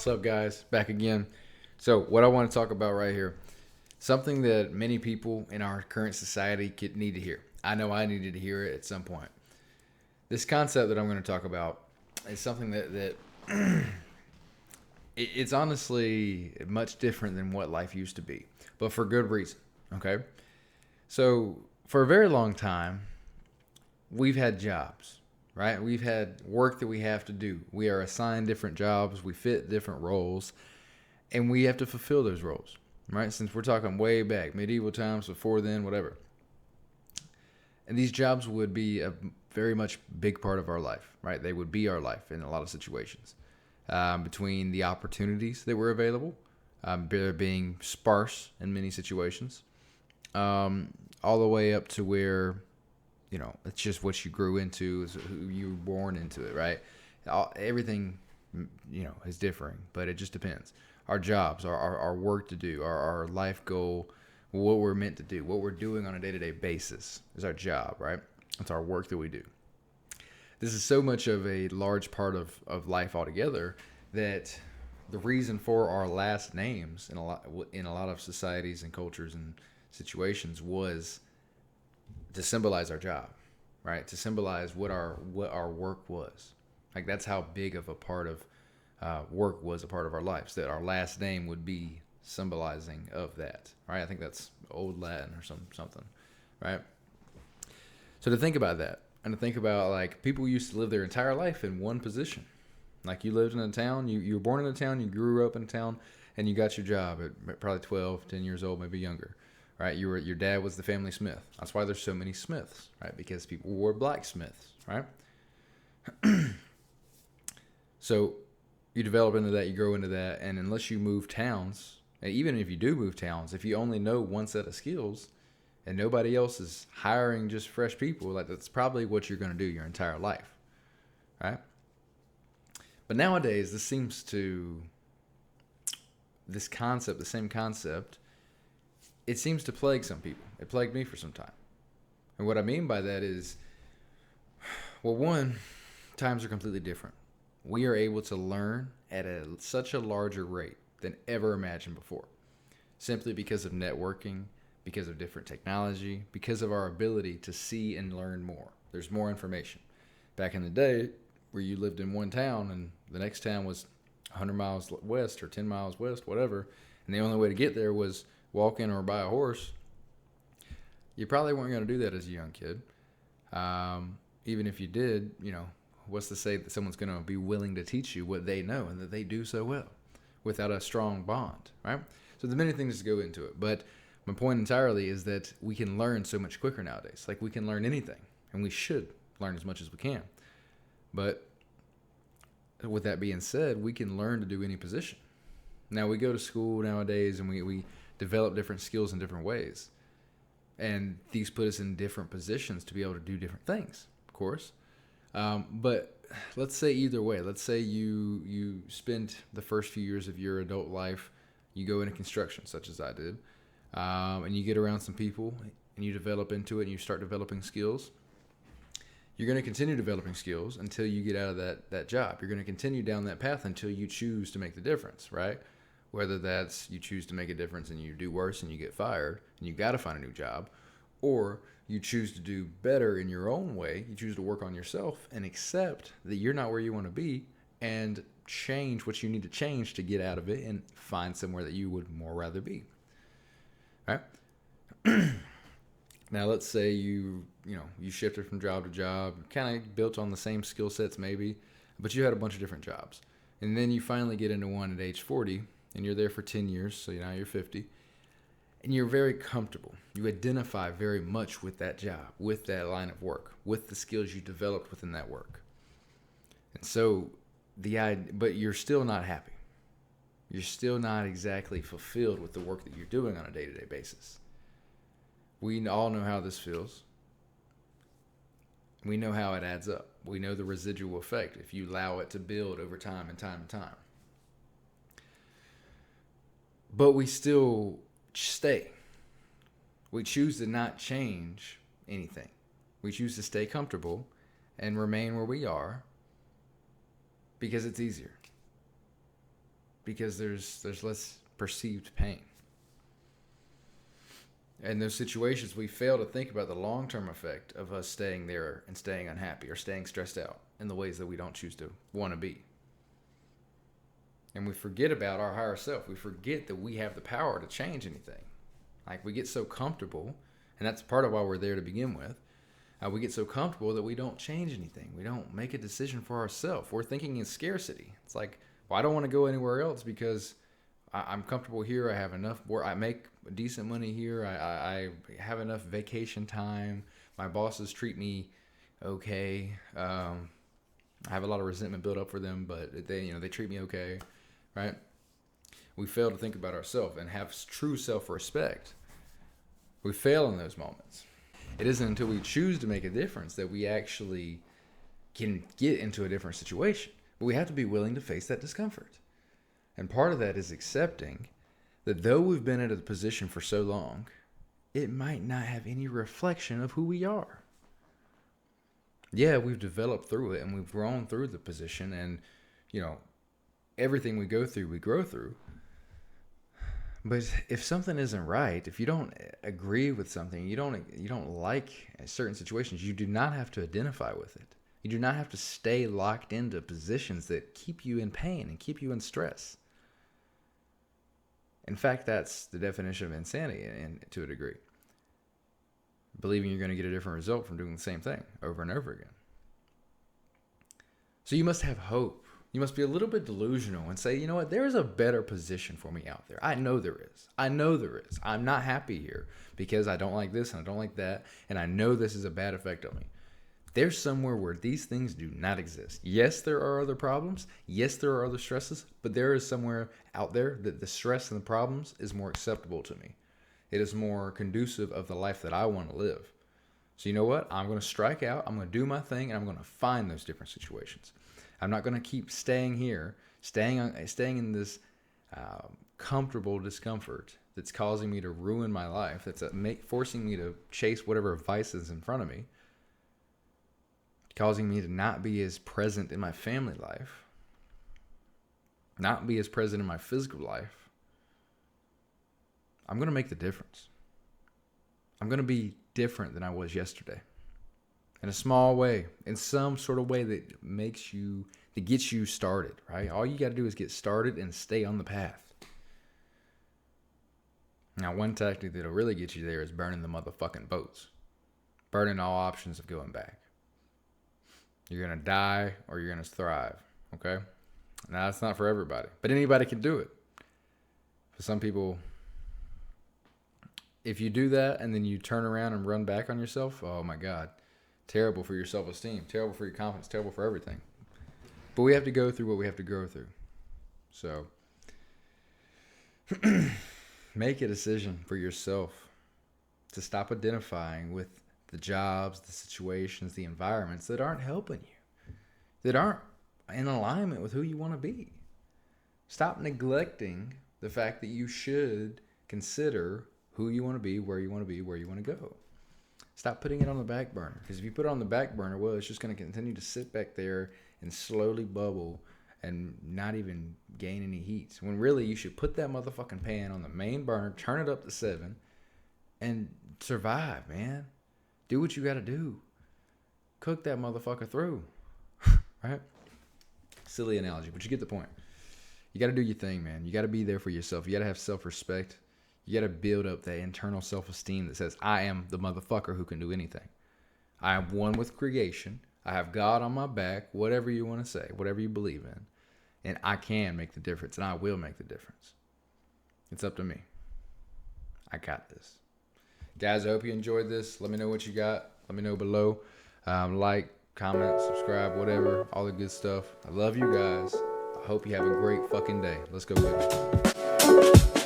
What's up, guys? Back again. So, what I want to talk about right here, something that many people in our current society could need to hear. I know I needed to hear it at some point. This concept that I'm going to talk about is something that it's honestly much different than what life used to be, but for good reason. Okay, so for a very long time, we've had jobs, right? We've had work that we have to do. We are assigned different jobs, we fit different roles, and we have to fulfill those roles, right? Since we're talking way back, medieval times, before then, whatever. And these jobs would be a very much big part of our life, right? They would be our life in a lot of situations. Between the opportunities that were available, there being sparse in many situations, all the way up to where it's just what you grew into, is who you were born into it, right? Everything, is differing, but it just depends. Our jobs, our work to do, our life goal, what we're meant to do, what we're doing on a day-to-day basis is our job, right? It's our work that we do. This is so much of a large part of life altogether that the reason for our last names in a lot of societies and cultures and situations was to symbolize our job, right? To symbolize what our work was. Like, that's how big of a part of work was a part of our lives. That our last name would be symbolizing of that, right? I think that's old Latin or something, right? So to think about that, and to think about, like, people used to live their entire life in one position. Like, you lived in a town, you were born in a town, you grew up in a town, and you got your job at probably 12, 10 years old, maybe younger. Right, your dad was the family smith. That's why there's so many smiths, right? Because people were blacksmiths, right? So you develop into that, you grow into that, and unless you move towns, and even if you do move towns, if you only know one set of skills and nobody else is hiring just fresh people, like, that's probably what you're going to do your entire life, right? But nowadays, this same concept, it seems to plague some people. It plagued me for some time. And what I mean by that is, well, one, times are completely different. We are able to learn at such a larger rate than ever imagined before, simply because of networking, because of different technology, because of our ability to see and learn more. There's more information. Back in the day, where you lived in one town and the next town was 100 miles west or 10 miles west, whatever, and the only way to get there was walk in or buy a horse, you probably weren't going to do that as a young kid. Even if you did, what's to say that someone's going to be willing to teach you what they know and that they do so well without a strong bond, right? So there's many things to go into it. But my point entirely is that we can learn so much quicker nowadays. Like, we can learn anything, and we should learn as much as we can. But with that being said, we can learn to do any position. Now, we go to school nowadays, and we develop different skills in different ways. And these put us in different positions to be able to do different things, of course. But let's say either way. Let's say you spend the first few years of your adult life, you go into construction, such as I did, and you get around some people, and you develop into it, and you start developing skills. You're going to continue developing skills until you get out of that job. You're going to continue down that path until you choose to make the difference, right? Whether that's you choose to make a difference and you do worse and you get fired and you got to find a new job, or you choose to do better in your own way. You choose to work on yourself and accept that you're not where you want to be and change what you need to change to get out of it and find somewhere that you would more rather be. Right? Now, let's say you shifted from job to job, kind of built on the same skill sets maybe, but you had a bunch of different jobs. And then you finally get into one at age 40, and you're there for 10 years, so now you're 50, and you're very comfortable. You identify very much with that job, with that line of work, with the skills you developed within that work. And so, but you're still not happy. You're still not exactly fulfilled with the work that you're doing on a day-to-day basis. We all know how this feels. We know how it adds up. We know the residual effect if you allow it to build over time and time and time. But we still stay. We choose to not change anything. We choose to stay comfortable and remain where we are because it's easier. because there's less perceived pain. In those situations, we fail to think about the long-term effect of us staying there and staying unhappy or staying stressed out in the ways that we don't choose to want to be. And we forget about our higher self. We forget that we have the power to change anything. Like, we get so comfortable, and that's part of why we're there to begin with. We get so comfortable that we don't change anything. We don't make a decision for ourselves. We're thinking in scarcity. It's like, well, I don't want to go anywhere else because I'm comfortable here. I have enough work. I make decent money here. I have enough vacation time. My bosses treat me okay. I have a lot of resentment built up for them, but they treat me okay, right? We fail to think about ourselves and have true self-respect. We fail in those moments. It isn't until we choose to make a difference that we actually can get into a different situation. But we have to be willing to face that discomfort. And part of that is accepting that though we've been in a position for so long, it might not have any reflection of who we are. Yeah, we've developed through it and we've grown through the position, and everything we go through, we grow through. But if something isn't right, if you don't agree with something, you don't like certain situations, you do not have to identify with it. You do not have to stay locked into positions that keep you in pain and keep you in stress. In fact, that's the definition of insanity to a degree. Believing you're going to get a different result from doing the same thing over and over again. So you must have hope. You must be a little bit delusional and say, you know what, there is a better position for me out there. I know there is. I'm not happy here because I don't like this and I don't like that, and I know this is a bad effect on me. There's somewhere where these things do not exist. Yes, there are other problems. Yes, there are other stresses, but there is somewhere out there that the stress and the problems is more acceptable to me. It is more conducive of the life that I want to live. So you know what? I'm going to strike out. I'm going to do my thing, and I'm going to find those different situations. I'm not going to keep staying here, staying in this comfortable discomfort that's causing me to ruin my life, that's forcing me to chase whatever vice is in front of me, causing me to not be as present in my family life, not be as present in my physical life. I'm going to make the difference. I'm going to be different than I was yesterday. In a small way, in some sort of way that gets you started, right? All you got to do is get started and stay on the path. Now, one tactic that'll really get you there is burning the motherfucking boats. Burning all options of going back. You're going to die or you're going to thrive, okay? Now, that's not for everybody, but anybody can do it. For some people, if you do that and then you turn around and run back on yourself, oh my God. Terrible for your self-esteem, terrible for your confidence, terrible for everything. But we have to go through what we have to go through. So make a decision for yourself to stop identifying with the jobs, the situations, the environments that aren't helping you, that aren't in alignment with who you want to be. Stop neglecting the fact that you should consider who you want to be, where you want to be, where you want to go. Stop putting it on the back burner. Because if you put it on the back burner, well, it's just going to continue to sit back there and slowly bubble and not even gain any heat. When really you should put that motherfucking pan on the main burner, turn it up to 7, and survive, man. Do what you got to do. Cook that motherfucker through. Right? Silly analogy, but you get the point. You got to do your thing, man. You got to be there for yourself. You got to have self-respect. You got to build up that internal self-esteem that says, I am the motherfucker who can do anything. I am one with creation. I have God on my back, whatever you want to say, whatever you believe in. And I can make the difference, and I will make the difference. It's up to me. I got this. Guys, I hope you enjoyed this. Let me know what you got. Let me know below. Like, comment, subscribe, whatever, all the good stuff. I love you guys. I hope you have a great fucking day. Let's go, baby.